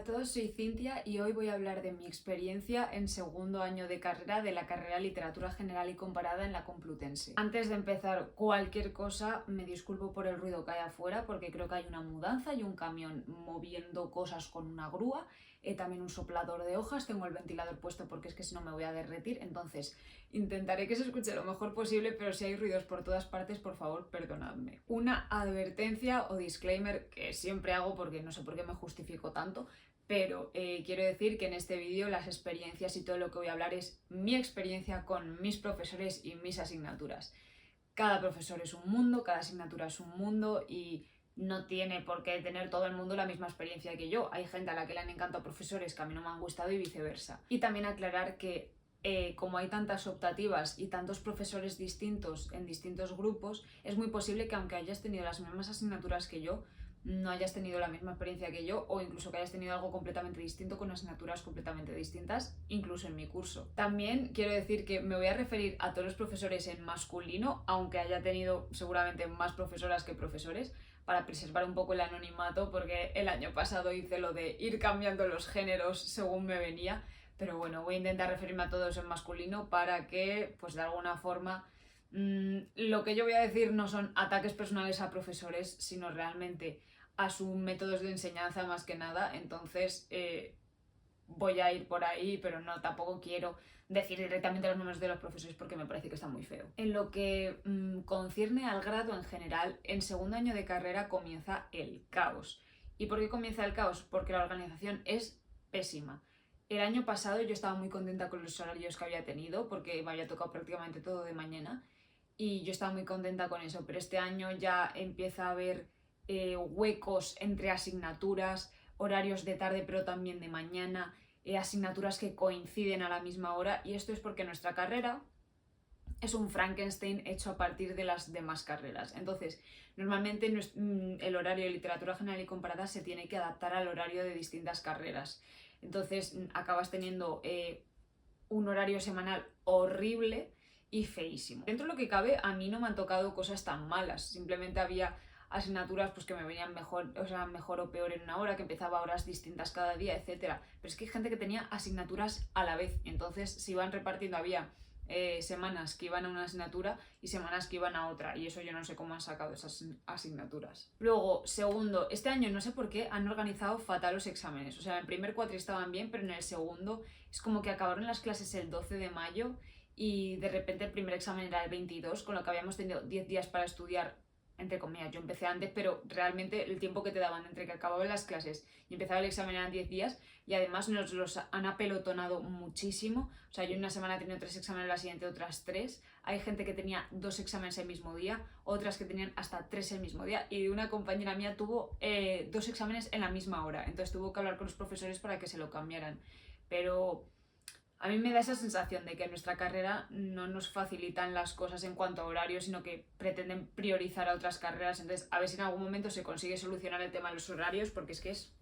todos, soy Cintia y hoy voy a hablar de mi experiencia en segundo año de carrera de la carrera Literatura General y Comparada en la Complutense. Antes de empezar cualquier cosa, me disculpo por el ruido que hay afuera porque creo que hay una mudanza y un camión moviendo cosas con una grúa, también un soplador de hojas, tengo el ventilador puesto porque es que si no me voy a derretir, entonces intentaré que se escuche lo mejor posible, pero si hay ruidos por todas partes, por favor, perdonadme. Una advertencia o disclaimer que siempre hago porque no sé por qué me justifico tanto, pero quiero decir que en este vídeo las experiencias y todo lo que voy a hablar es mi experiencia con mis profesores y mis asignaturas. Cada profesor es un mundo, cada asignatura es un mundo y no tiene por qué tener todo el mundo la misma experiencia que yo. Hay gente a la que le han encantado profesores que a mí no me han gustado y viceversa. Y también aclarar que como hay tantas optativas y tantos profesores distintos en distintos grupos, es muy posible que aunque hayas tenido las mismas asignaturas que yo, no hayas tenido la misma experiencia que yo o incluso que hayas tenido algo completamente distinto con asignaturas completamente distintas, incluso en mi curso. También quiero decir que me voy a referir a todos los profesores en masculino, aunque haya tenido seguramente más profesoras que profesores, para preservar un poco el anonimato, porque el año pasado hice lo de ir cambiando los géneros según me venía, pero bueno, voy a intentar referirme a todos en masculino para que, pues de alguna forma, lo que yo voy a decir no son ataques personales a profesores, sino realmente a sus métodos de enseñanza más que nada. Entonces voy a ir por ahí, pero no, tampoco quiero decir directamente los nombres de los profesores porque me parece que está muy feo. En lo que concierne al grado en general, en segundo año de carrera comienza el caos. ¿Y por qué comienza el caos? Porque la organización es pésima. El año pasado yo estaba muy contenta con los horarios que había tenido porque me había tocado prácticamente todo de mañana y yo estaba muy contenta con eso, pero este año ya empieza a haber huecos entre asignaturas, horarios de tarde pero también de mañana, asignaturas que coinciden a la misma hora, y esto es porque nuestra carrera es un Frankenstein hecho a partir de las demás carreras. Entonces, normalmente el horario de Literatura General y Comparada se tiene que adaptar al horario de distintas carreras. Entonces, acabas teniendo un horario semanal horrible y feísimo. Dentro de lo que cabe, a mí no me han tocado cosas tan malas, simplemente había asignaturas pues que me venían mejor, o sea, mejor o peor en una hora, que empezaba a horas distintas cada día, etcétera. Pero es que hay gente que tenía asignaturas a la vez, entonces se iban repartiendo, había semanas que iban a una asignatura y semanas que iban a otra, y eso yo no sé cómo han sacado esas asignaturas. Luego, segundo, este año no sé por qué han organizado fatal los exámenes, o sea, en el primer cuatri estaban bien, pero en el segundo es como que acabaron las clases el 12 de mayo y de repente el primer examen era el 22, con lo que habíamos tenido 10 días para estudiar, entre comillas. Yo empecé antes, pero realmente el tiempo que te daban entre que acababan las clases y empezaba el examen eran 10 días, y además nos los han apelotonado muchísimo. O sea, yo en una semana he tenido 3 exámenes, la siguiente otras 3. Hay gente que tenía 2 exámenes el mismo día, otras que tenían hasta 3 el mismo día, y una compañera mía tuvo 2 exámenes en la misma hora, entonces tuvo que hablar con los profesores para que se lo cambiaran. Pero a mí me da esa sensación de que en nuestra carrera no nos facilitan las cosas en cuanto a horario, sino que pretenden priorizar a otras carreras. Entonces, a ver si en algún momento se consigue solucionar el tema de los horarios, porque es que es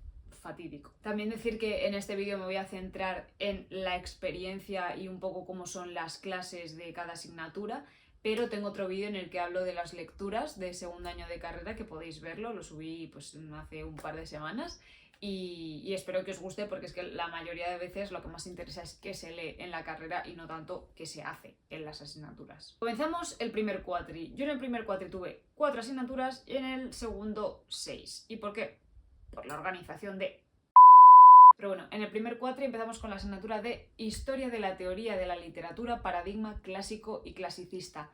fatídico. También decir que en este vídeo me voy a centrar en la experiencia y un poco cómo son las clases de cada asignatura, pero tengo otro vídeo en el que hablo de las lecturas de segundo año de carrera, que podéis verlo, lo subí pues hace un par de semanas. Y espero que os guste, porque es que la mayoría de veces lo que más interesa es qué se lee en la carrera y no tanto qué se hace en las asignaturas. Comenzamos el primer cuatri. Yo en el primer cuatri tuve 4 asignaturas y en el segundo 6. ¿Y por qué? Por la organización de... Pero bueno, en el primer cuatri empezamos con la asignatura de Historia de la Teoría de la Literatura, Paradigma Clásico y Clasicista.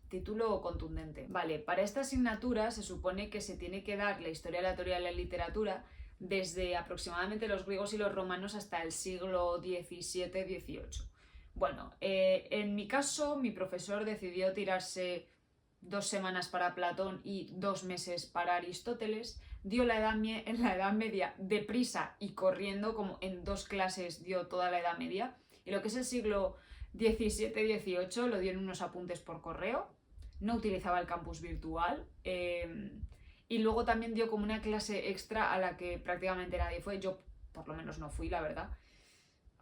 Título contundente. Vale, para esta asignatura se supone que se tiene que dar la historia de la teoría de la literatura desde aproximadamente los griegos y los romanos hasta el siglo XVII-XVIII. Bueno, en mi caso, mi profesor decidió tirarse 2 semanas para Platón y 2 meses para Aristóteles. Dio en la Edad Media deprisa y corriendo, como en 2 clases dio toda la Edad Media. Y lo que es el siglo XVII-XVIII lo dio en unos apuntes por correo. No utilizaba el campus virtual, y luego también dio como una clase extra a la que prácticamente nadie fue. Yo por lo menos no fui, la verdad.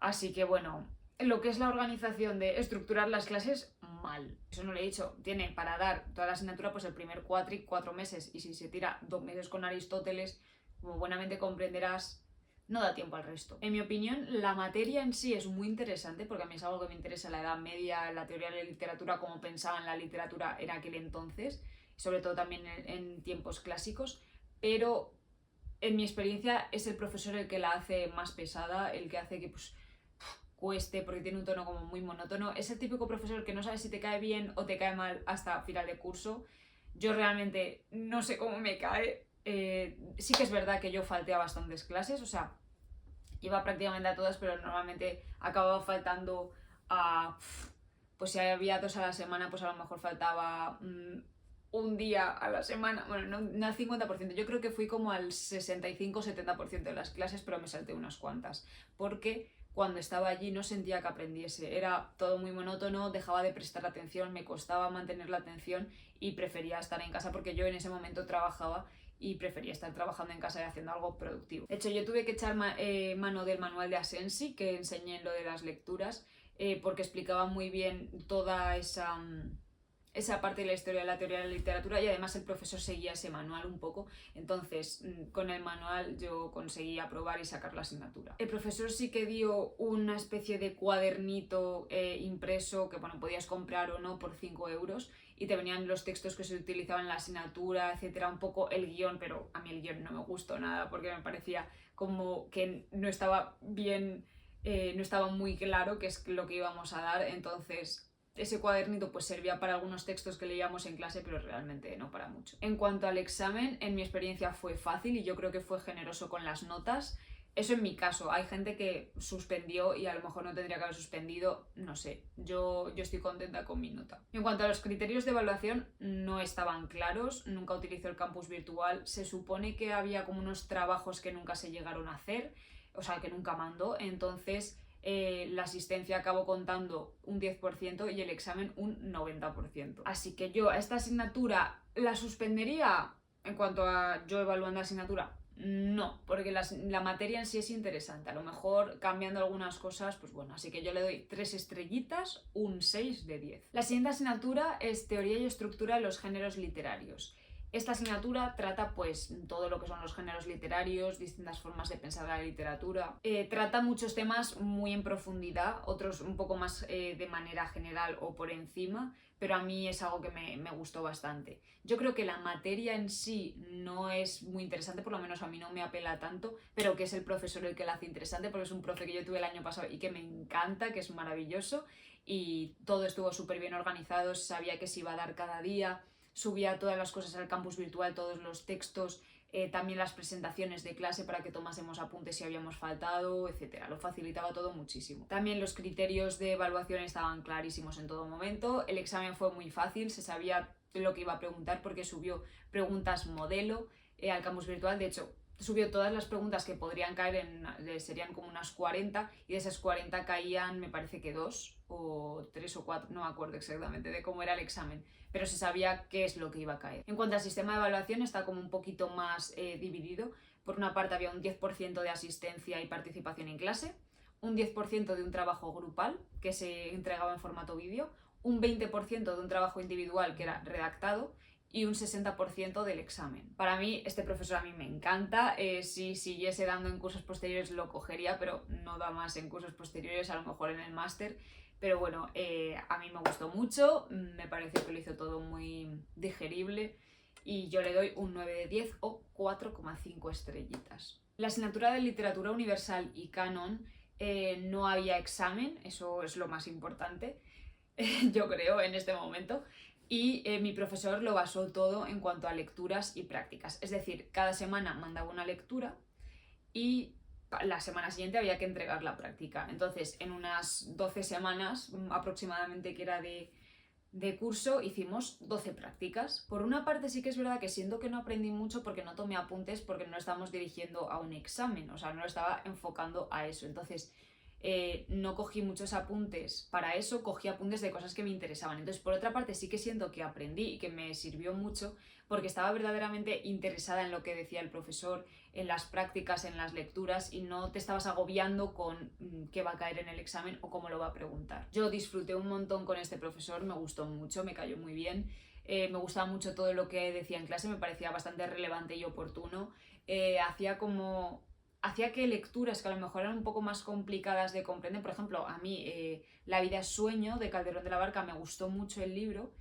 Así que bueno, lo que es la organización de estructurar las clases, mal. Eso no lo he dicho. Tiene para dar toda la asignatura pues el primer cuatri 4 meses, y si se tira 2 meses con Aristóteles, como buenamente comprenderás, no da tiempo al resto. En mi opinión, la materia en sí es muy interesante, porque a mí es algo que me interesa la Edad Media, la teoría de la literatura, cómo pensaban la literatura en aquel entonces, sobre todo también en tiempos clásicos, pero en mi experiencia es el profesor el que la hace más pesada, el que hace que pues cueste, porque tiene un tono como muy monótono. Es el típico profesor que no sabe si te cae bien o te cae mal hasta final de curso. Yo realmente no sé cómo me cae. Sí que es verdad que yo falté a bastantes clases, o sea, iba prácticamente a todas, pero normalmente acababa faltando a... Pues si había 2 a la semana, pues a lo mejor faltaba un día a la semana. Bueno, no al 50%, yo creo que fui como al 65-70% de las clases, pero me salté unas cuantas. Porque cuando estaba allí no sentía que aprendiese, era todo muy monótono, dejaba de prestar atención, me costaba mantener la atención y prefería estar en casa porque yo en ese momento trabajaba y prefería estar trabajando en casa y haciendo algo productivo. De hecho, yo tuve que echar mano del manual de Asensi, que enseñé en lo de las lecturas, porque explicaba muy bien toda esa parte de la historia de la teoría de la literatura y además el profesor seguía ese manual un poco, entonces con el manual yo conseguí aprobar y sacar la asignatura. El profesor sí que dio una especie de cuadernito impreso que bueno, podías comprar o no por 5 euros y te venían los textos que se utilizaban en la asignatura, etcétera, un poco el guión, pero a mí el guión no me gustó nada porque me parecía como que no estaba bien, no estaba muy claro qué es lo que íbamos a dar, entonces ese cuadernito pues servía para algunos textos que leíamos en clase, pero realmente no para mucho. En cuanto al examen, en mi experiencia fue fácil y yo creo que fue generoso con las notas. Eso en mi caso, hay gente que suspendió y a lo mejor no tendría que haber suspendido, no sé, yo estoy contenta con mi nota. En cuanto a los criterios de evaluación, no estaban claros, nunca utilicé el campus virtual, se supone que había como unos trabajos que nunca se llegaron a hacer, o sea, que nunca mandó, entonces la asistencia acabó contando un 10% y el examen un 90%. Así que yo a esta asignatura la suspendería en cuanto a yo evaluando la asignatura. No, porque la materia en sí es interesante. A lo mejor cambiando algunas cosas, pues bueno, así que yo le doy 3 estrellitas, un 6 de 10. La siguiente asignatura es Teoría y Estructura de los Géneros Literarios. Esta asignatura trata pues todo lo que son los géneros literarios, distintas formas de pensar la literatura. Trata muchos temas muy en profundidad, otros un poco más de manera general o por encima, pero a mí es algo que me gustó bastante. Yo creo que la materia en sí no es muy interesante, por lo menos a mí no me apela tanto, pero que es el profesor el que la hace interesante, porque es un profe que yo tuve el año pasado y que me encanta, que es maravilloso, y todo estuvo súper bien organizado, sabía que se iba a dar cada día, subía todas las cosas al campus virtual, todos los textos, también las presentaciones de clase para que tomásemos apuntes si habíamos faltado, etc. Lo facilitaba todo muchísimo. También los criterios de evaluación estaban clarísimos en todo momento. El examen fue muy fácil, se sabía lo que iba a preguntar porque subió preguntas modelo al campus virtual. De hecho, subió todas las preguntas que podrían caer serían como unas 40 y de esas 40 caían, me parece que 2 o 3 o 4, no me acuerdo exactamente de cómo era el examen, pero se sabía qué es lo que iba a caer. En cuanto al sistema de evaluación, está como un poquito más dividido. Por una parte había un 10% de asistencia y participación en clase, un 10% de un trabajo grupal que se entregaba en formato vídeo, un 20% de un trabajo individual que era redactado y un 60% del examen. Para mí, este profesor a mí me encanta. Si siguiese dando en cursos posteriores lo cogería, pero no da más en cursos posteriores, a lo mejor en el máster. Pero bueno, a mí me gustó mucho, me pareció que lo hizo todo muy digerible y yo le doy un 9 de 10 o 4,5 estrellitas. La asignatura de Literatura Universal y Canon no había examen, eso es lo más importante, yo creo, en este momento. Y mi profesor lo basó todo en cuanto a lecturas y prácticas. Es decir, cada semana mandaba una lectura y la semana siguiente había que entregar la práctica. Entonces, en unas 12 semanas aproximadamente que era de curso, hicimos 12 prácticas. Por una parte sí que es verdad que siento que no aprendí mucho porque no tomé apuntes, porque no estábamos dirigiendo a un examen, o sea, no lo estaba enfocando a eso. Entonces, no cogí muchos apuntes para eso, cogí apuntes de cosas que me interesaban. Entonces, por otra parte, sí que siento que aprendí y que me sirvió mucho porque estaba verdaderamente interesada en lo que decía el profesor, en las prácticas, en las lecturas y no te estabas agobiando con qué va a caer en el examen o cómo lo va a preguntar. Yo disfruté un montón con este profesor, me gustó mucho, me cayó muy bien. Me gustaba mucho todo lo que decía en clase, me parecía bastante relevante y oportuno. hacía que lecturas que a lo mejor eran un poco más complicadas de comprender, por ejemplo, a mí La vida es sueño de Calderón de la Barca me gustó mucho el libro,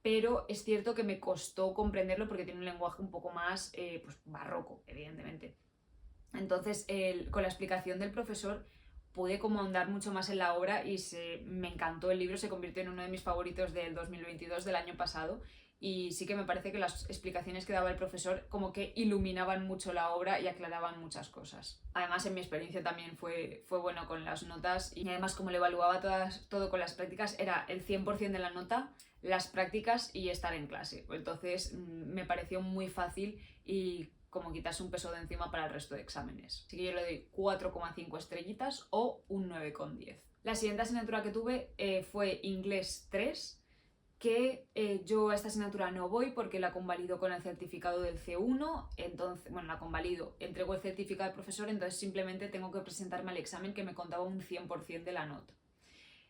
pero es cierto que me costó comprenderlo porque tiene un lenguaje un poco más pues, barroco, evidentemente. Entonces, con la explicación del profesor pude como ahondar mucho más en la obra y me encantó el libro, se convirtió en uno de mis favoritos del 2022, del año pasado, y sí que me parece que las explicaciones que daba el profesor como que iluminaban mucho la obra y aclaraban muchas cosas. Además, en mi experiencia también fue bueno con las notas y además como le evaluaba todo con las prácticas era el 100% de la nota, las prácticas y estar en clase. Entonces me pareció muy fácil y como quitarse un peso de encima para el resto de exámenes. Así que yo le doy 4,5 estrellitas o un 9,10. La siguiente asignatura que tuve fue Inglés 3, que yo a esta asignatura no voy porque la convalido con el certificado del C1, entonces, bueno, la convalido, entrego el certificado al profesor, entonces simplemente tengo que presentarme al examen que me contaba un 100% de la nota.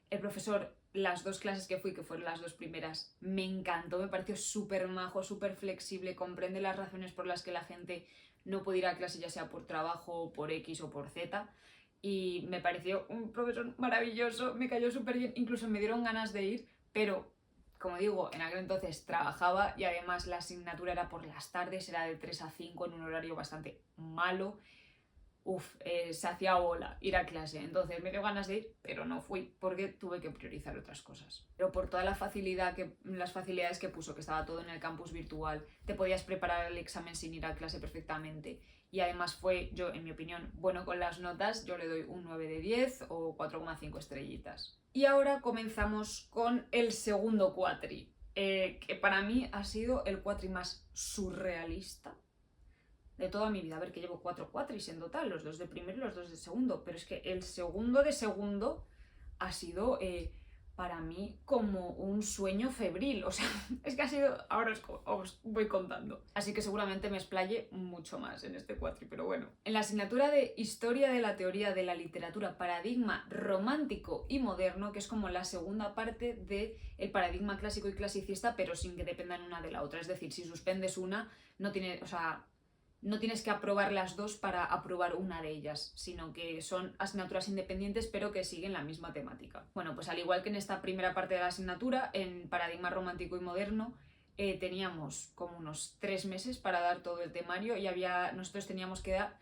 El profesor, las 2 clases que fui, que fueron las 2 primeras, me encantó, me pareció súper majo, súper flexible, comprende las razones por las que la gente no puede ir a clase, ya sea por trabajo, por X o por Z, y me pareció un profesor maravilloso, me cayó súper bien, incluso me dieron ganas de ir, pero como digo, en aquel entonces trabajaba y además la asignatura era por las tardes, era de 3 a 5 en un horario bastante malo. Se hacía bola ir a clase, entonces me dio ganas de ir, pero no fui porque tuve que priorizar otras cosas. Pero por toda las facilidades que puso, que estaba todo en el campus virtual, te podías preparar el examen sin ir a clase perfectamente y además fue, yo en mi opinión, bueno con las notas, yo le doy un 9 de 10 o 4,5 estrellitas. Y ahora comenzamos con el segundo cuatri, que para mí ha sido el cuatri más surrealista de toda mi vida. A ver, que llevo 4 cuatris en total, los 2 de primero y los 2 de segundo, pero es que el segundo de segundo ha sido para mí como un sueño febril, o sea, es que ha sido, ahora os voy contando, así que seguramente me explaye mucho más en este cuatri, pero bueno. En la asignatura de Historia de la Teoría de la Literatura, Paradigma Romántico y Moderno, que es como la segunda parte del paradigma clásico y clasicista, pero sin que dependan una de la otra, es decir, si suspendes una, no tiene, o sea, no tienes que aprobar las dos para aprobar una de ellas, sino que son asignaturas independientes pero que siguen la misma temática. Bueno, pues al igual que en esta primera parte de la asignatura, en Paradigma Romántico y Moderno, teníamos como unos 3 meses para dar todo el temario y nosotros teníamos que dar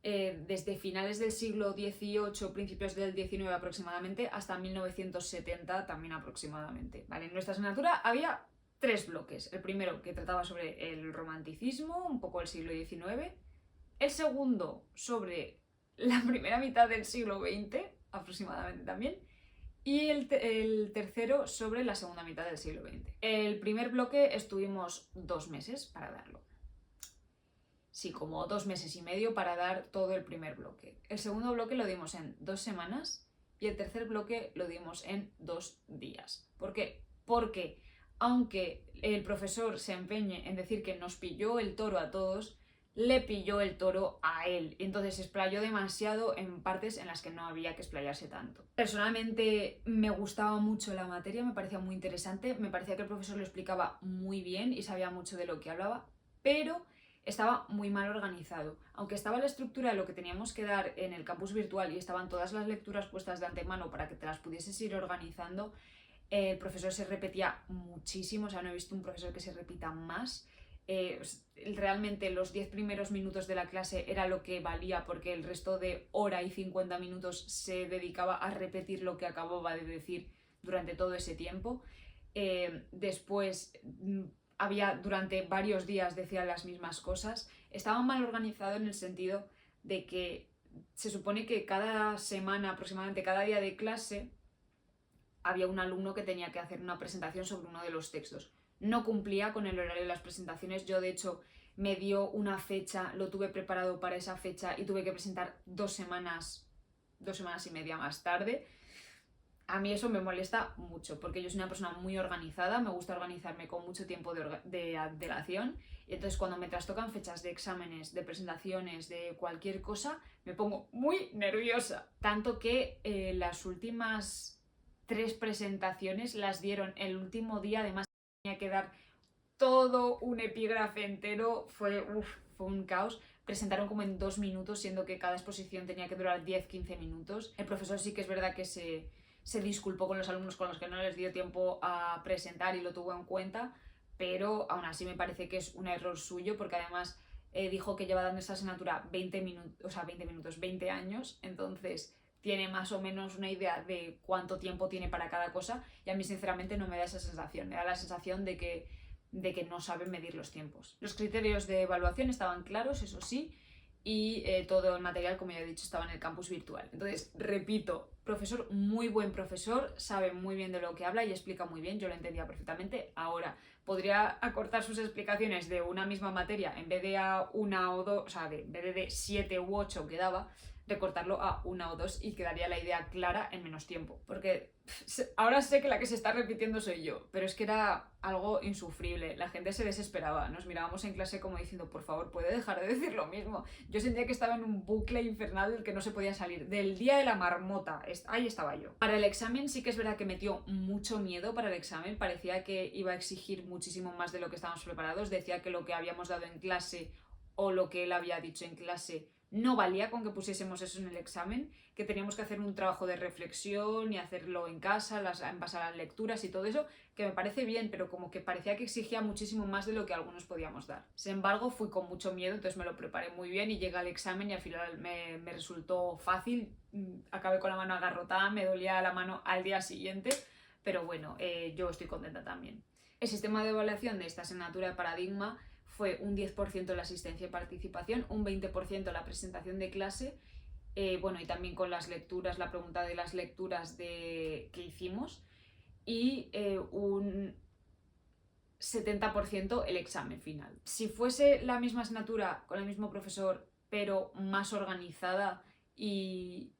desde finales del siglo XVIII, principios del XIX aproximadamente, hasta 1970 también aproximadamente. ¿Vale? En nuestra asignatura había 3 bloques. El primero que trataba sobre el romanticismo, un poco el siglo XIX. El segundo sobre la primera mitad del siglo XX, aproximadamente también. Y el tercero sobre la segunda mitad del siglo XX. El primer bloque estuvimos 2 meses para darlo. Sí, como 2 meses y medio para dar todo el primer bloque. El segundo bloque lo dimos en 2 semanas y el tercer bloque lo dimos en 2 días. ¿Por qué? Porque aunque el profesor se empeñe en decir que nos pilló el toro a todos, le pilló el toro a él. Y entonces se explayó demasiado en partes en las que no había que explayarse tanto. Personalmente me gustaba mucho la materia, me parecía muy interesante, me parecía que el profesor lo explicaba muy bien y sabía mucho de lo que hablaba, pero estaba muy mal organizado. Aunque estaba la estructura de lo que teníamos que dar en el campus virtual y estaban todas las lecturas puestas de antemano para que te las pudieses ir organizando, el profesor se repetía muchísimo, o sea, no he visto un profesor que se repita más. Realmente los 10 primeros minutos de la clase era lo que valía porque el resto de hora y 50 minutos se dedicaba a repetir lo que acababa de decir durante todo ese tiempo. Después durante varios días decía las mismas cosas. Estaba mal organizado en el sentido de que se supone que cada semana, aproximadamente cada día de clase, había un alumno que tenía que hacer una presentación sobre uno de los textos. No cumplía con el horario de las presentaciones. Yo, de hecho, me dio una fecha, lo tuve preparado para esa fecha y tuve que presentar 2 semanas y media más tarde. A mí eso me molesta mucho porque yo soy una persona muy organizada, me gusta organizarme con mucho tiempo de antelación y entonces cuando me trastocan fechas de exámenes, de presentaciones, de cualquier cosa, me pongo muy nerviosa. Tanto que las últimas 3 presentaciones las dieron el último día, además tenía que dar todo un epígrafe entero, fue un caos, presentaron como en 2 minutos, siendo que cada exposición tenía que durar 10-15 minutos. El profesor sí que es verdad que se disculpó con los alumnos con los que no les dio tiempo a presentar y lo tuvo en cuenta, pero aún así me parece que es un error suyo, porque además dijo que lleva dando esta asignatura 20 años, entonces tiene más o menos una idea de cuánto tiempo tiene para cada cosa, y a mí sinceramente no me da esa sensación, me da la sensación de que no sabe medir los tiempos. Los criterios de evaluación estaban claros, eso sí, y todo el material, como ya he dicho, estaba en el campus virtual. Entonces, repito, profesor, muy buen profesor, sabe muy bien de lo que habla y explica muy bien, yo lo entendía perfectamente. Ahora, podría acortar sus explicaciones de una misma materia, en vez de a una o dos, o sea, en vez de 7 u 8 que daba, recortarlo a una o dos y quedaría la idea clara en menos tiempo. Porque ahora sé que la que se está repitiendo soy yo, pero es que era algo insufrible. La gente se desesperaba. Nos mirábamos en clase como diciendo, por favor, ¿puede dejar de decir lo mismo? Yo sentía que estaba en un bucle infernal del que no se podía salir. Del día de la marmota. Ahí estaba yo. Para el examen sí que es verdad que metió mucho miedo para el examen. Parecía que iba a exigir muchísimo más de lo que estábamos preparados. Decía que lo que habíamos dado en clase o lo que él había dicho en clase no valía con que pusiésemos eso en el examen, que teníamos que hacer un trabajo de reflexión y hacerlo en casa, en base a las lecturas y todo eso, que me parece bien, pero como que parecía que exigía muchísimo más de lo que algunos podíamos dar. Sin embargo, fui con mucho miedo, entonces me lo preparé muy bien y llegué al examen y al final me resultó fácil. Acabé con la mano agarrotada, me dolía la mano al día siguiente, pero bueno, yo estoy contenta también. El sistema de evaluación de esta asignatura de paradigma fue un 10% la asistencia y participación, un 20% la presentación de clase, bueno, y también con las lecturas, la pregunta de las lecturas que hicimos, y un 70% el examen final. Si fuese la misma asignatura con el mismo profesor, pero más organizada y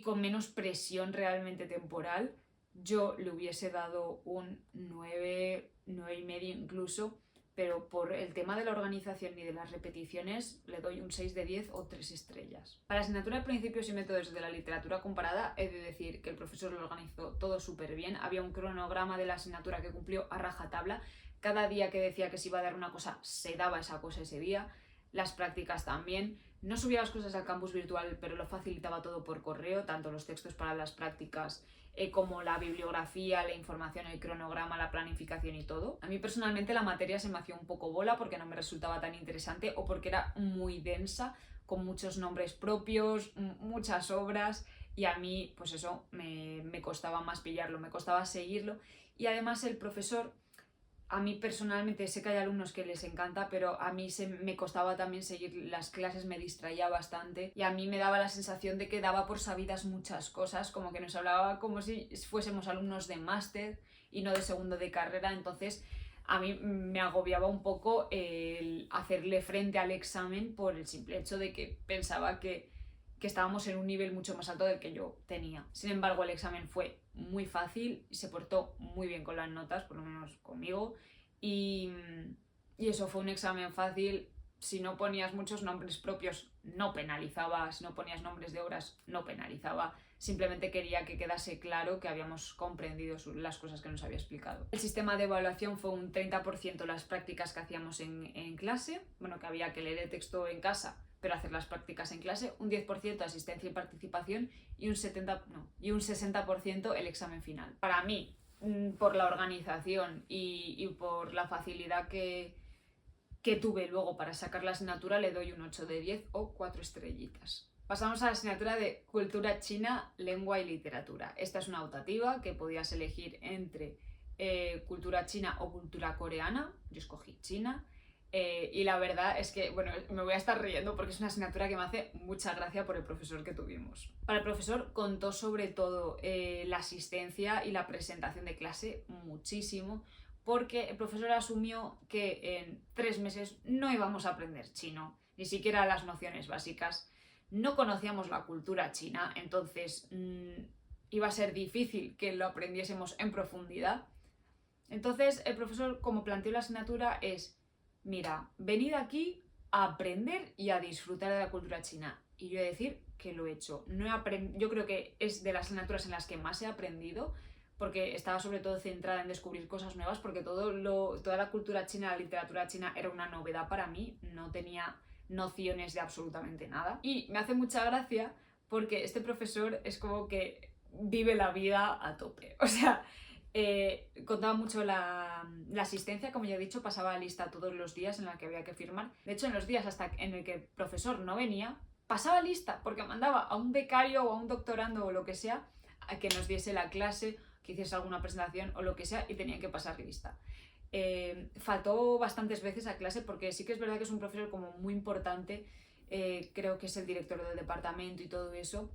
con menos presión realmente temporal, yo le hubiese dado un 9, 9,5 incluso, pero por el tema de la organización y de las repeticiones le doy un 6 de 10 o 3 estrellas. Para la asignatura de principios y métodos de la literatura comparada, he de decir que el profesor lo organizó todo súper bien. Había un cronograma de la asignatura que cumplió a rajatabla. Cada día que decía que se iba a dar una cosa, se daba esa cosa ese día. Las prácticas también. No subía las cosas al campus virtual, pero lo facilitaba todo por correo, tanto los textos para las prácticas como la bibliografía, la información, el cronograma, la planificación y todo. A mí personalmente la materia se me hacía un poco bola porque no me resultaba tan interesante o porque era muy densa, con muchos nombres propios, muchas obras, y a mí pues eso me costaba más pillarlo, me costaba seguirlo, y además el profesor, a mí personalmente sé que hay alumnos que les encanta, pero a mí me costaba también seguir las clases, me distraía bastante y a mí me daba la sensación de que daba por sabidas muchas cosas, como que nos hablaba como si fuésemos alumnos de máster y no de segundo de carrera. Entonces a mí me agobiaba un poco el hacerle frente al examen por el simple hecho de que pensaba que estábamos en un nivel mucho más alto del que yo tenía. Sin embargo, el examen fue muy fácil y se portó muy bien con las notas, por lo menos conmigo, y eso, fue un examen fácil. Si no ponías muchos nombres propios no penalizaba, si no ponías nombres de obras no penalizaba, simplemente quería que quedase claro que habíamos comprendido las cosas que nos había explicado. El sistema de evaluación fue un 30% las prácticas que hacíamos en clase, bueno, que había que leer el texto en casa pero hacer las prácticas en clase, un 10% asistencia y participación y un 60% el examen final. Para mí, por la organización y por la facilidad que tuve luego para sacar la asignatura, le doy un 8 de 10 o 4 estrellitas. Pasamos a la asignatura de cultura china, lengua y literatura. Esta es una optativa que podías elegir entre cultura china o cultura coreana. Yo escogí China. Y la verdad es que, bueno, me voy a estar riendo porque es una asignatura que me hace mucha gracia por el profesor que tuvimos. Para el profesor contó sobre todo la asistencia y la presentación de clase muchísimo, porque el profesor asumió que en 3 meses no íbamos a aprender chino, ni siquiera las nociones básicas. No conocíamos la cultura china, entonces iba a ser difícil que lo aprendiésemos en profundidad. Entonces el profesor, como planteó la asignatura, es: mira, venid aquí a aprender y a disfrutar de la cultura china. Y yo he de decir que lo he hecho. Yo creo que es de las asignaturas en las que más he aprendido, porque estaba sobre todo centrada en descubrir cosas nuevas, porque toda la cultura china, la literatura china era una novedad para mí. No tenía nociones de absolutamente nada. Y me hace mucha gracia porque este profesor es como que vive la vida a tope. O sea, contaba mucho la asistencia, como ya he dicho, pasaba lista todos los días en la que había que firmar. De hecho, en los días hasta en el que el profesor no venía, pasaba lista porque mandaba a un becario o a un doctorando o lo que sea a que nos diese la clase, que hiciese alguna presentación o lo que sea, y tenían que pasar lista. Faltó bastantes veces a clase porque sí que es verdad que es un profesor como muy importante, creo que es el director del departamento y todo eso,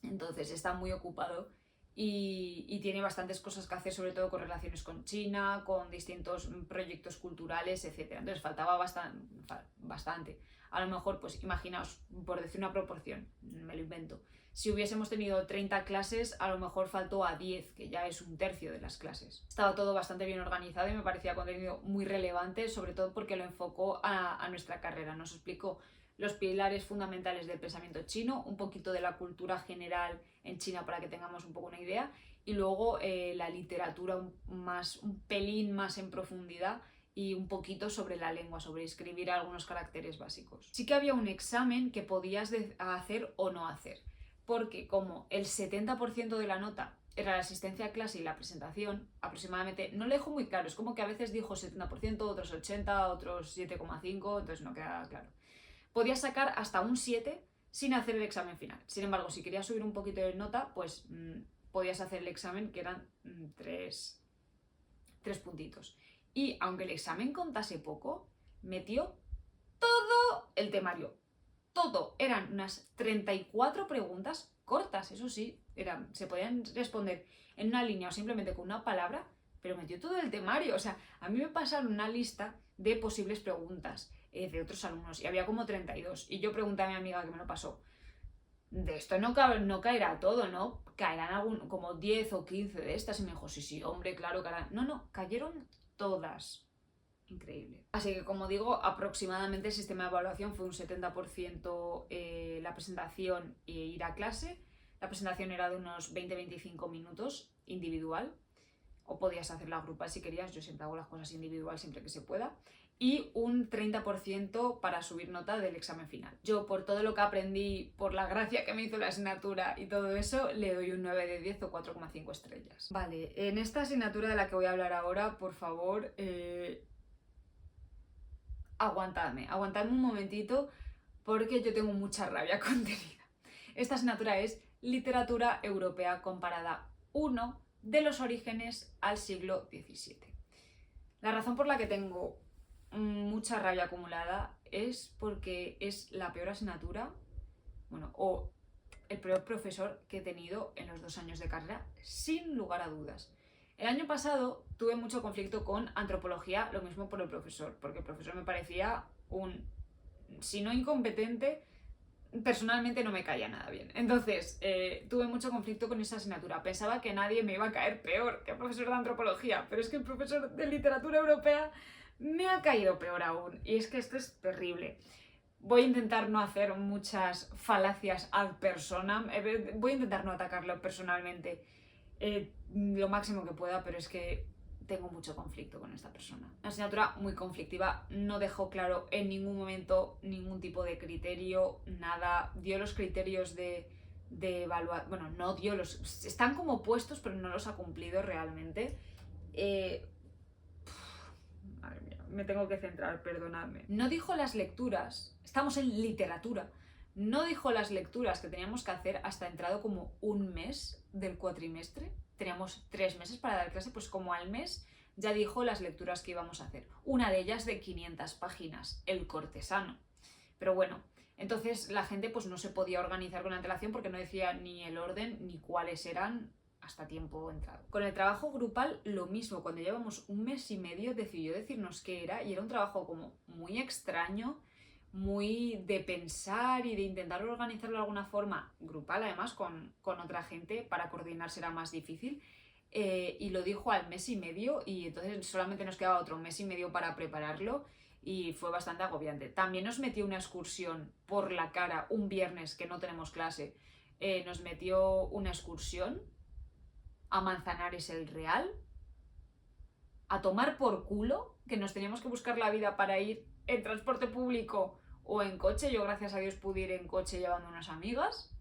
entonces está muy ocupado y tiene bastantes cosas que hacer, sobre todo con relaciones con China, con distintos proyectos culturales, etc. Entonces faltaba bastante. A lo mejor, pues imaginaos, por decir una proporción, me lo invento, si hubiésemos tenido 30 clases, a lo mejor faltó a 10, que ya es un tercio de las clases. Estaba todo bastante bien organizado y me parecía contenido muy relevante, sobre todo porque lo enfocó a nuestra carrera. Nos explicó los pilares fundamentales del pensamiento chino, un poquito de la cultura general en China para que tengamos un poco una idea, y luego la literatura un pelín más en profundidad y un poquito sobre la lengua, sobre escribir algunos caracteres básicos. Sí que había un examen que podías hacer o no hacer, porque como el 70% de la nota era la asistencia a clase y la presentación, aproximadamente, no lo dejo muy claro, es como que a veces dijo 70%, otros 80%, otros 7,5%, entonces no queda claro. Podías sacar hasta un 7 sin hacer el examen final. Sin embargo, si querías subir un poquito de nota, pues podías hacer el examen, que eran 3 puntitos. Y aunque el examen contase poco, metió todo el temario. Todo. Eran unas 34 preguntas cortas, eso sí, se podían responder en una línea o simplemente con una palabra, pero metió todo el temario. O sea, a mí me pasaron una lista de posibles preguntas de otros alumnos y había como 32. Y yo pregunté a mi amiga que me lo pasó, de esto no caerá todo, ¿no? Caerán como 10 o 15 de estas. Y me dijo, sí, hombre, claro, caerán. No, cayeron todas. Increíble. Así que, como digo, aproximadamente el sistema de evaluación fue un 70% la presentación e ir a clase. La presentación era de unos 20-25 minutos individual, o podías hacerla grupal si querías. Yo siempre hago las cosas individual siempre que se pueda. Y un 30% para subir nota del examen final. Yo, por todo lo que aprendí, por la gracia que me hizo la asignatura y todo eso, le doy un 9 de 10 o 4,5 estrellas. Vale, en esta asignatura de la que voy a hablar ahora, por favor, aguantadme un momentito porque yo tengo mucha rabia contenida. Esta asignatura es Literatura Europea Comparada 1, de los orígenes al siglo XVII. La razón por la que tengo mucha rabia acumulada es porque es la peor asignatura, o el peor profesor que he tenido en los 2 años de carrera, sin lugar a dudas. El año pasado tuve mucho conflicto con antropología, lo mismo por el profesor, porque el profesor me parecía si no incompetente, personalmente no me caía nada bien. Entonces, tuve mucho conflicto con esa asignatura. Pensaba que nadie me iba a caer peor que el profesor de antropología, pero es que el profesor de literatura europea me ha caído peor aún. Y es que esto es terrible. Voy a intentar no hacer muchas falacias ad personam, voy a intentar no atacarlo personalmente lo máximo que pueda, pero es que tengo mucho conflicto con esta persona. Una asignatura muy conflictiva, no dejó claro en ningún momento ningún tipo de criterio, nada, dio los criterios de evaluar, no dio los, están como puestos pero no los ha cumplido realmente. Madre mía, me tengo que centrar, perdonadme. No dijo las lecturas, estamos en literatura, no dijo las lecturas que teníamos que hacer hasta entrado como un mes del cuatrimestre. Teníamos 3 meses para dar clase, pues como al mes ya dijo las lecturas que íbamos a hacer. Una de ellas de 500 páginas, El cortesano. Pero bueno, entonces la gente pues no se podía organizar con antelación porque no decía ni el orden ni cuáles eran hasta tiempo entrado. Con el trabajo grupal lo mismo, cuando llevamos 1 mes y medio decidió decirnos qué era y era un trabajo como muy extraño, muy de pensar y de intentar organizarlo de alguna forma, grupal además, con otra gente, para coordinar será más difícil, y lo dijo al mes y medio y entonces solamente nos quedaba otro mes y medio para prepararlo y fue bastante agobiante. También nos metió una excursión por la cara un viernes que no tenemos clase, nos metió una excursión a Manzanares el Real, a tomar por culo, que nos teníamos que buscar la vida para ir en transporte público o en coche. Yo gracias a Dios pude ir en coche llevando unas amigas.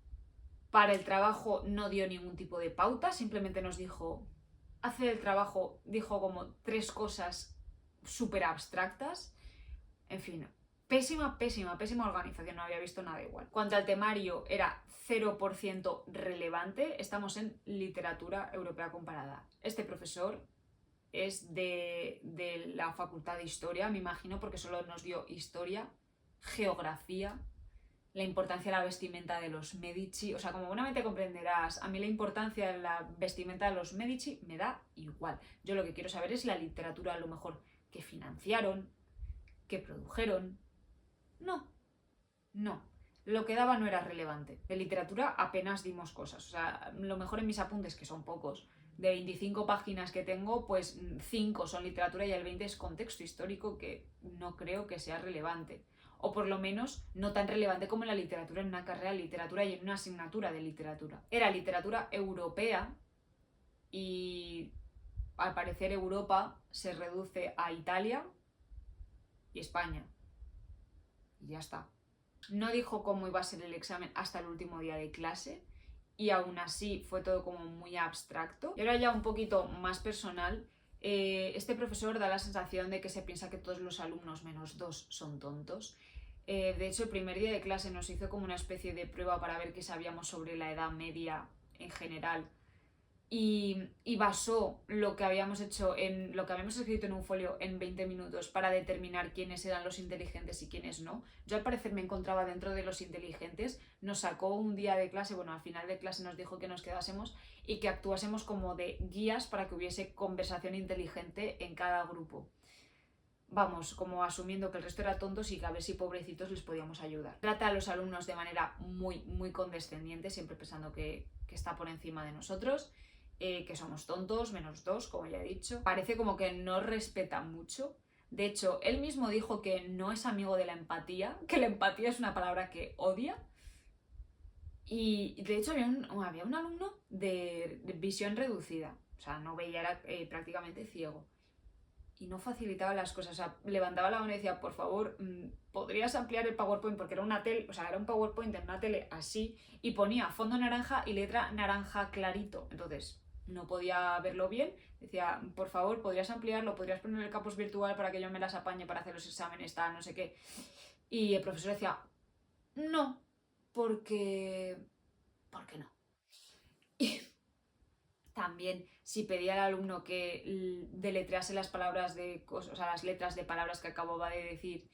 Para el trabajo no dio ningún tipo de pauta, simplemente nos dijo hacer el trabajo, dijo como 3 cosas súper abstractas. En fin, pésima organización, no había visto nada igual. Cuanto al temario, era 0% relevante. Estamos en literatura europea comparada. Este profesor es de la facultad de historia, me imagino, porque solo nos dio historia, geografía, la importancia de la vestimenta de los Medici. O sea, como buenamente comprenderás, a mí la importancia de la vestimenta de los Medici me da igual. Yo lo que quiero saber es la literatura, a lo mejor, que financiaron, que produjeron. No. Lo que daba no era relevante. De literatura apenas dimos cosas. O sea, lo mejor en mis apuntes, que son pocos, de 25 páginas que tengo, pues 5 son literatura y el 20 es contexto histórico, que no creo que sea relevante. O por lo menos no tan relevante como la literatura en una carrera de literatura y en una asignatura de literatura. Era literatura europea y al parecer Europa se reduce a Italia y España. Y ya está. No dijo cómo iba a ser el examen hasta el último día de clase y aún así fue todo como muy abstracto. Y ahora ya un poquito más personal, este profesor da la sensación de que se piensa que todos los alumnos menos 2 son tontos. De hecho, el primer día de clase nos hizo como una especie de prueba para ver qué sabíamos sobre la Edad Media en general y basó lo que habíamos hecho en lo que habíamos escrito en un folio en 20 minutos para determinar quiénes eran los inteligentes y quiénes no. Yo al parecer me encontraba dentro de los inteligentes. Nos sacó un día de clase, bueno, al final de clase nos dijo que nos quedásemos y que actuásemos como de guías para que hubiese conversación inteligente en cada grupo. Vamos, como asumiendo que el resto era tontos y que a ver si pobrecitos les podíamos ayudar. Trata a los alumnos de manera muy condescendiente, siempre pensando que está por encima de nosotros, que somos tontos, menos 2, como ya he dicho. Parece como que no respeta mucho. De hecho, él mismo dijo que no es amigo de la empatía, que la empatía es una palabra que odia. Y de hecho había un alumno de visión reducida, o sea, no veía, era prácticamente ciego. Y no facilitaba las cosas, o sea, levantaba la mano y decía, por favor, ¿podrías ampliar el PowerPoint? Porque era una tele, o sea, era un PowerPoint en una tele así, y ponía fondo naranja y letra naranja clarito, entonces no podía verlo bien. Decía, por favor, ¿podrías ampliarlo? ¿Podrías poner el capos virtual para que yo me las apañe para hacer los exámenes, tal, no sé qué? Y el profesor decía, no, porque no. Y también, si pedía al alumno que deletrease las palabras o sea, las letras de palabras que acababa de decir,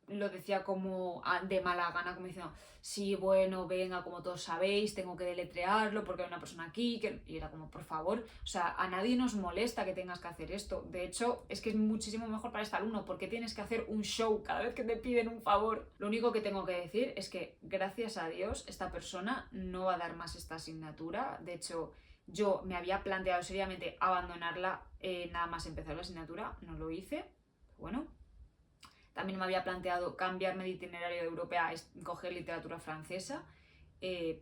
lo decía como de mala gana, como diciendo, sí, bueno, venga, como todos sabéis, tengo que deletrearlo porque hay una persona aquí, y era como, por favor, o sea, a nadie nos molesta que tengas que hacer esto. De hecho, es que es muchísimo mejor para este alumno, porque tienes que hacer un show cada vez que te piden un favor. Lo único que tengo que decir es que, gracias a Dios, esta persona no va a dar más esta asignatura. De hecho, yo me había planteado seriamente abandonarla nada más empezar la asignatura, no lo hice, bueno. También me había planteado cambiarme de itinerario de europea a coger literatura francesa,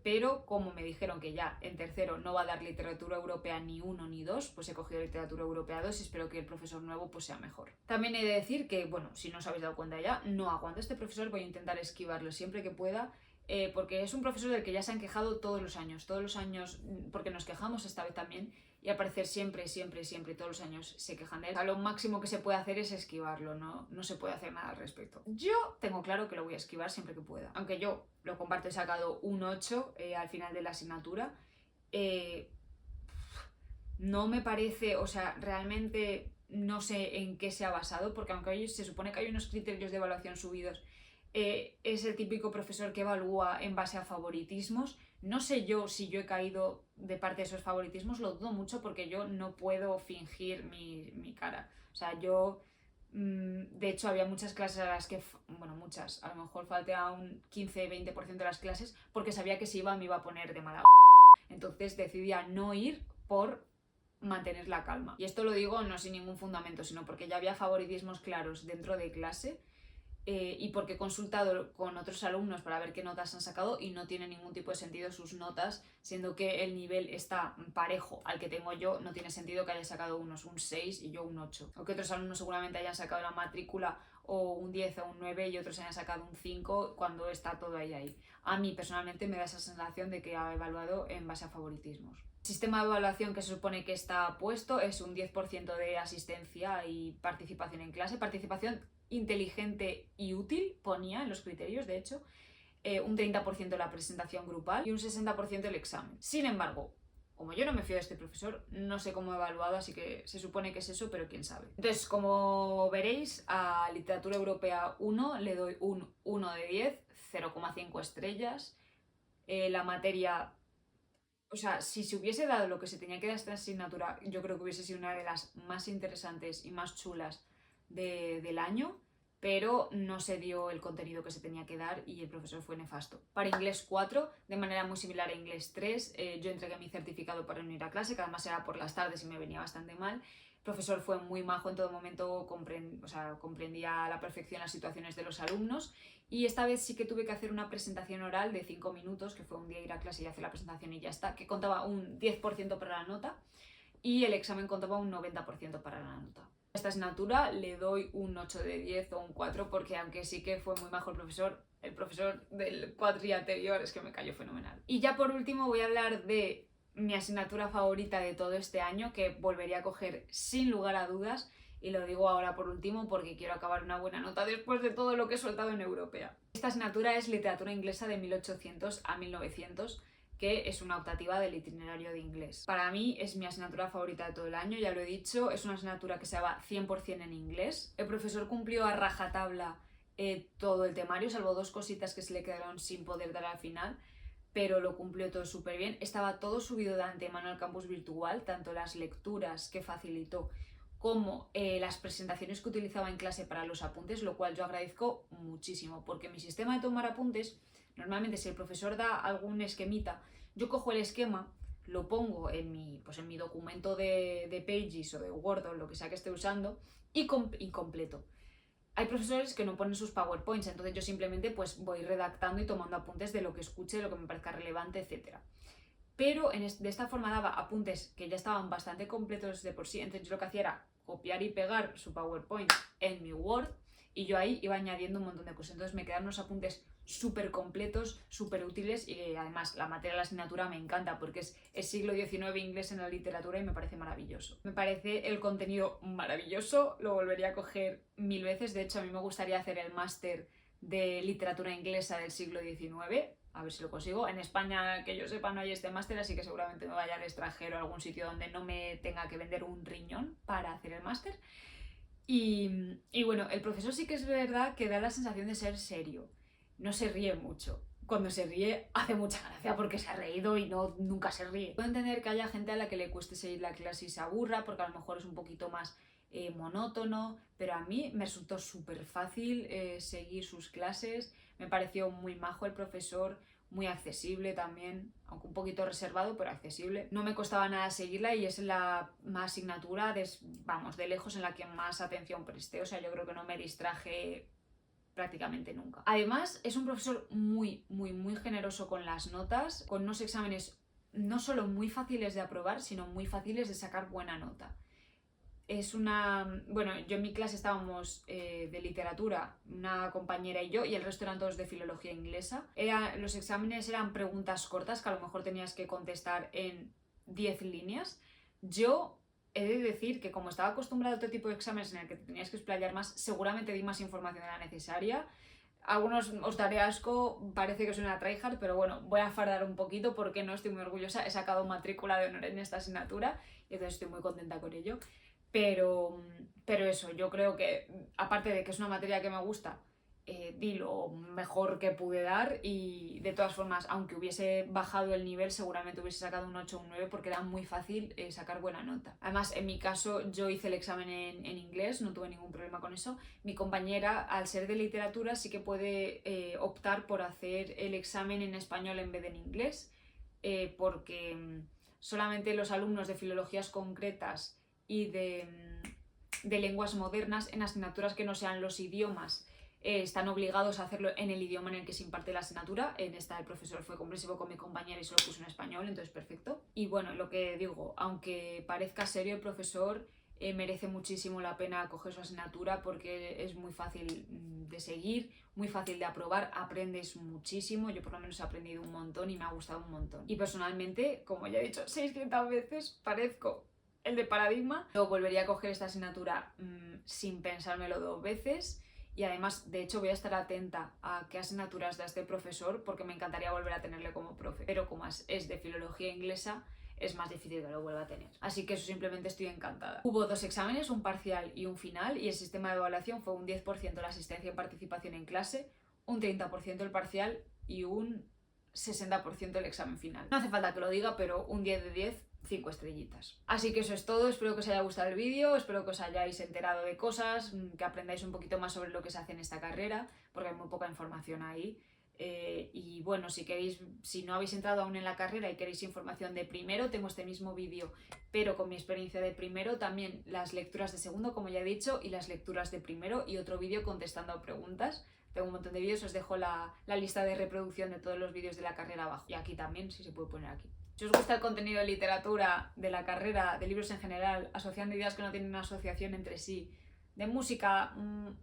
pero como me dijeron que ya en tercero no va a dar literatura europea ni 1 ni 2, pues he cogido literatura europea 2 y espero que el profesor nuevo pues sea mejor. También he de decir que, bueno, si no os habéis dado cuenta ya, no aguanto a este profesor, voy a intentar esquivarlo siempre que pueda, porque es un profesor del que ya se han quejado todos los años, porque nos quejamos esta vez también, y al parecer siempre, todos los años se quejan de él. O sea, lo máximo que se puede hacer es esquivarlo, no se puede hacer nada al respecto. Yo tengo claro que lo voy a esquivar siempre que pueda. Aunque yo, lo comparto, he sacado un 8 al final de la asignatura. No me parece, o sea, realmente no sé en qué se ha basado, porque aunque se supone que hay unos criterios de evaluación subidos, es el típico profesor que evalúa en base a favoritismos. No sé yo si yo he caído de parte de esos favoritismos, lo dudo mucho porque yo no puedo fingir mi cara. O sea, yo, de hecho, había muchas clases a las que, bueno, muchas, a lo mejor falté a un 15-20% de las clases porque sabía que si iba me iba a poner de mala. Entonces decidí a no ir por mantener la calma. Y esto lo digo no sin ningún fundamento, sino porque ya había favoritismos claros dentro de clase. Y porque he consultado con otros alumnos para ver qué notas han sacado y no tiene ningún tipo de sentido sus notas, siendo que el nivel está parejo al que tengo yo. No tiene sentido que haya sacado unos un 6 y yo un 8, o que otros alumnos seguramente hayan sacado la matrícula o un 10 o un 9 y otros hayan sacado un 5 cuando está todo ahí. A mí personalmente me da esa sensación de que ha evaluado en base a favoritismos. El sistema de evaluación que se supone que está puesto es un 10% de asistencia y participación en clase, participación inteligente y útil, ponía en los criterios, de hecho, un 30% la presentación grupal y un 60% el examen. Sin embargo, como yo no me fío de este profesor, no sé cómo he evaluado, así que se supone que es eso, pero quién sabe. Entonces, como veréis, a Literatura Europea 1 le doy un 1 de 10, 0,5 estrellas. La materia... O sea, si se hubiese dado lo que se tenía que dar a esta asignatura, yo creo que hubiese sido una de las más interesantes y más chulas del año, pero no se dio el contenido que se tenía que dar y el profesor fue nefasto. Para inglés 4, de manera muy similar a inglés 3, yo entregué mi certificado para no ir a clase, que además era por las tardes y me venía bastante mal. El profesor fue muy majo en todo momento, comprendía a la perfección las situaciones de los alumnos. Y esta vez sí que tuve que hacer una presentación oral de 5 minutos, que fue un día ir a clase y hacer la presentación y ya está, que contaba un 10% para la nota y el examen contaba un 90% para la nota. A esta asignatura le doy un 8 de 10 o un 4 porque aunque sí que fue muy majo el profesor del cuatri anterior es que me cayó fenomenal. Y ya por último voy a hablar de mi asignatura favorita de todo este año, que volvería a coger sin lugar a dudas. Y lo digo ahora por último porque quiero acabar una buena nota después de todo lo que he soltado en Europea. Esta asignatura es literatura inglesa de 1800 a 1900, que es una optativa del itinerario de inglés. Para mí es mi asignatura favorita de todo el año, ya lo he dicho, es una asignatura que se daba 100% en inglés. El profesor cumplió a rajatabla todo el temario, salvo 2 cositas que se le quedaron sin poder dar al final, pero lo cumplió todo súper bien. Estaba todo subido de antemano al campus virtual, tanto las lecturas que facilitó como las presentaciones que utilizaba en clase para los apuntes, lo cual yo agradezco muchísimo, porque mi sistema de tomar apuntes, normalmente si el profesor da algún esquemita, yo cojo el esquema, lo pongo en mi documento de Pages o de Word o lo que sea que esté usando y completo. Hay profesores que no ponen sus PowerPoints, entonces yo simplemente pues voy redactando y tomando apuntes de lo que escuche, lo que me parezca relevante, etc. Pero de esta forma daba apuntes que ya estaban bastante completos de por sí, entonces yo lo que hacía era copiar y pegar su PowerPoint en mi Word y yo ahí iba añadiendo un montón de cosas, entonces me quedaron unos apuntes súper completos, súper útiles y además la materia de la asignatura me encanta porque es el siglo XIX inglés en la literatura y me parece maravilloso. Me parece el contenido maravilloso, lo volvería a coger 1000 veces, de hecho a mí me gustaría hacer el máster de literatura inglesa del siglo XIX, a ver si lo consigo. En España, que yo sepa, no hay este máster, así que seguramente me vaya al extranjero a algún sitio donde no me tenga que vender un riñón para hacer el máster. Y bueno, el profesor sí que es verdad que da la sensación de ser serio. No se ríe mucho. Cuando se ríe hace mucha gracia porque se ha reído y nunca se ríe. Puedo entender que haya gente a la que le cueste seguir la clase y se aburra porque a lo mejor es un poquito más monótono, pero a mí me resultó súper fácil seguir sus clases. Me pareció muy majo el profesor, muy accesible también, aunque un poquito reservado, pero accesible. No me costaba nada seguirla y es la asignatura, de lejos, en la que más atención presté. O sea, yo creo que no me distraje prácticamente nunca. Además, es un profesor muy, muy, muy generoso con las notas, con unos exámenes no solo muy fáciles de aprobar, sino muy fáciles de sacar buena nota. Bueno, yo en mi clase estábamos de literatura, una compañera y yo, y el resto eran todos de filología inglesa. Los exámenes eran preguntas cortas que a lo mejor tenías que contestar en 10 líneas. Yo he de decir que como estaba acostumbrado a otro tipo de exámenes en el que te tenías que explayar más, seguramente di más información de la necesaria. Algunos os daré asco, parece que soy una tryhard, pero bueno, voy a fardar un poquito porque no estoy muy orgullosa. He sacado matrícula de honor en esta asignatura y entonces estoy muy contenta con ello. Pero eso, yo creo que, aparte de que es una materia que me gusta, di lo mejor que pude dar y de todas formas, aunque hubiese bajado el nivel, seguramente hubiese sacado un 8 o un 9 porque era muy fácil sacar buena nota. Además, en mi caso, yo hice el examen en inglés, no tuve ningún problema con eso. Mi compañera, al ser de literatura, sí que puede optar por hacer el examen en español en vez de en inglés, porque solamente los alumnos de filologías concretas y de lenguas modernas en asignaturas que no sean los idiomas están obligados a hacerlo en el idioma en el que se imparte la asignatura. En esta el profesor fue comprensivo con mi compañera y se lo puso en español, entonces perfecto. Y bueno, lo que digo, aunque parezca serio el profesor, merece muchísimo la pena coger su asignatura porque es muy fácil de seguir, muy fácil de aprobar, aprendes muchísimo, yo por lo menos he aprendido un montón y me ha gustado un montón. Y personalmente, como ya he dicho 600 veces, parezco el de Paradigma. Yo volvería a coger esta asignatura sin pensármelo 2 veces. Y además, de hecho, voy a estar atenta a qué asignaturas da este profesor porque me encantaría volver a tenerle como profe. Pero como es de filología inglesa, es más difícil que lo vuelva a tener. Así que eso, simplemente estoy encantada. Hubo 2 exámenes, un parcial y un final, y el sistema de evaluación fue un 10% la asistencia y participación en clase, un 30% el parcial y un 60% el examen final. No hace falta que lo diga, pero un 10 de 10, 5 estrellitas. Así que eso es todo, espero que os haya gustado el vídeo, espero que os hayáis enterado de cosas, que aprendáis un poquito más sobre lo que se hace en esta carrera, porque hay muy poca información ahí. Y bueno, si no habéis entrado aún en la carrera y queréis información de primero, tengo este mismo vídeo, pero con mi experiencia de primero, también las lecturas de segundo, como ya he dicho, y las lecturas de primero, y otro vídeo contestando a preguntas. Tengo un montón de vídeos, os dejo la lista de reproducción de todos los vídeos de la carrera abajo, y aquí también, si se puede poner aquí. Si os gusta el contenido de literatura, de la carrera, de libros en general, asociando ideas que no tienen una asociación entre sí, de música,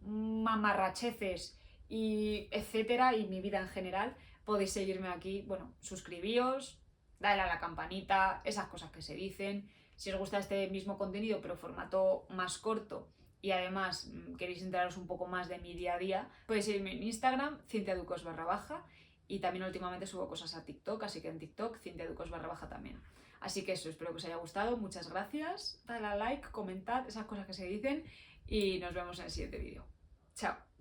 mamarracheces, y etcétera, y mi vida en general, podéis seguirme aquí. Bueno, suscribíos, dale a la campanita, esas cosas que se dicen. Si os gusta este mismo contenido pero formato más corto y además queréis enteraros un poco más de mi día a día, podéis seguirme en Instagram, cintiaducos_, y también últimamente subo cosas a TikTok, así que en TikTok, cintiaducos_, también. Así que eso, espero que os haya gustado, muchas gracias, dale a like, comentad, esas cosas que se dicen, y nos vemos en el siguiente vídeo. Chao.